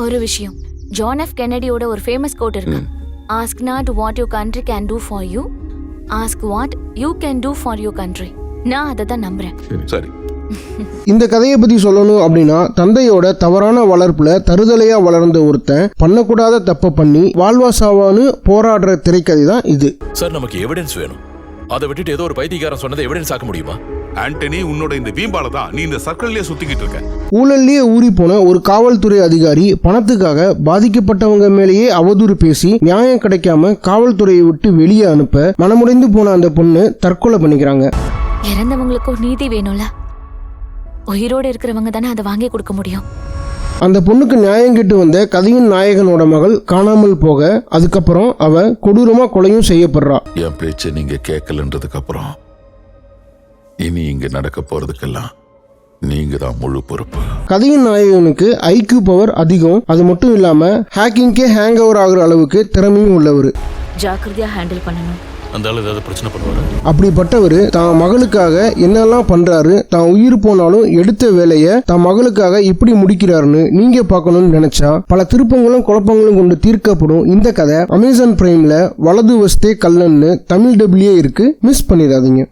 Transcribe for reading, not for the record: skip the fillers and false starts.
ஒரு விஷயம், John F கென்னடியோட ஒரு ஃபேமஸ் கோட் இருக்கு. Ask not what your country can do for you, ask what you can do for your country. நான் அதை தான் நம்புறேன். சரி, இந்த கதையை பத்தி சொல்லணும் அப்படின்னா, தந்தையோட தவறான வளர்ப்புல தருதலையா வளர்ந்த ஒருத்தன் பண்ணக்கூடாத தப்ப பண்ணி வாழ்வா சாவான்னு போராடுற திரைக்கதை தான் இது. சார், நமக்கு எவிடன்ஸ் வேணும். அதை விட்டுட்டு ஏதோ ஒரு பைத்தியக்காரன் சொன்னதை எவிடன்ஸ் ஆக்க முடியுமா? ஆண்டனி, உன்னோட இந்த வீம்பால தான் நீ இந்த சர்க்கிள்லயே சுத்திக்கிட்டு இருக்க. ஊழல்லயே ஊறி போன ஒரு காவல்துறை அதிகாரி பணத்துக்காக பாதிக்கப்பட்டவங்க மேலேயே அவதூறு பேசி நியாயம் கிடைக்காம காவல்துறையை விட்டு வெளியே அனுப்ப மனமுடைந்து போன அந்த பொண்ணு தற்கொலை பண்ணிக்கிறாங்க. இறந்தவங்களுக்கும் நீதி வேணும்ல, உயிரோடு இருக்கிறவங்க தானே அதை வாங்கி கொடுக்க முடியும். அந்த பொண்ணுக்கு நியாயம் கேட்டு வந்த கதையின் நாயகனோட மகள் காணாமல் போக அதுக்கப்புறம் அவ கொடூரமா கொலையும் செய்யப்படுறா. என் பேச்சை நீங்க கேட்கலன்றதுக்கு அப்புறம் இனி இங்க நடக்க போறதுக்கெல்லாம் நீங்க தான் முழு பொறுப்பு. கதையின் நாயகனுக்கு ஐக்யூ பவர் அதிகம். அது மட்டும் இல்லாம ஹேக்கிங்கே ஹேங் ஓவர் ஆகுற அளவுக்கு திறமையும் உள்ளவர். ஜாக்கிரதையா ஹேண்டில் பண்ணணும். அந்த ஆளு ஏதாவது பிரச்சனை பண்ணுவாரு. அப்படிப்பட்டவர் தான் மகளுக்காக என்னெல்லாம் பண்றாரு, தான் உயிர் போனாலும் எடுத்த வேலையை தான் மகளுக்காக இப்படி முடிக்கிறாருன்னு நீங்க பார்க்கணும்னு நினைச்சா பல திருப்பங்களும் குழப்பங்களும் கொண்டு தீர்க்கப்படும் இந்த கதை அமேசான் பிரைம்ல வலது வஸ்தே கல்லன்னு தமிழ் டபிள்யூ இருக்கு. மிஸ் பண்ணிடாதீங்க.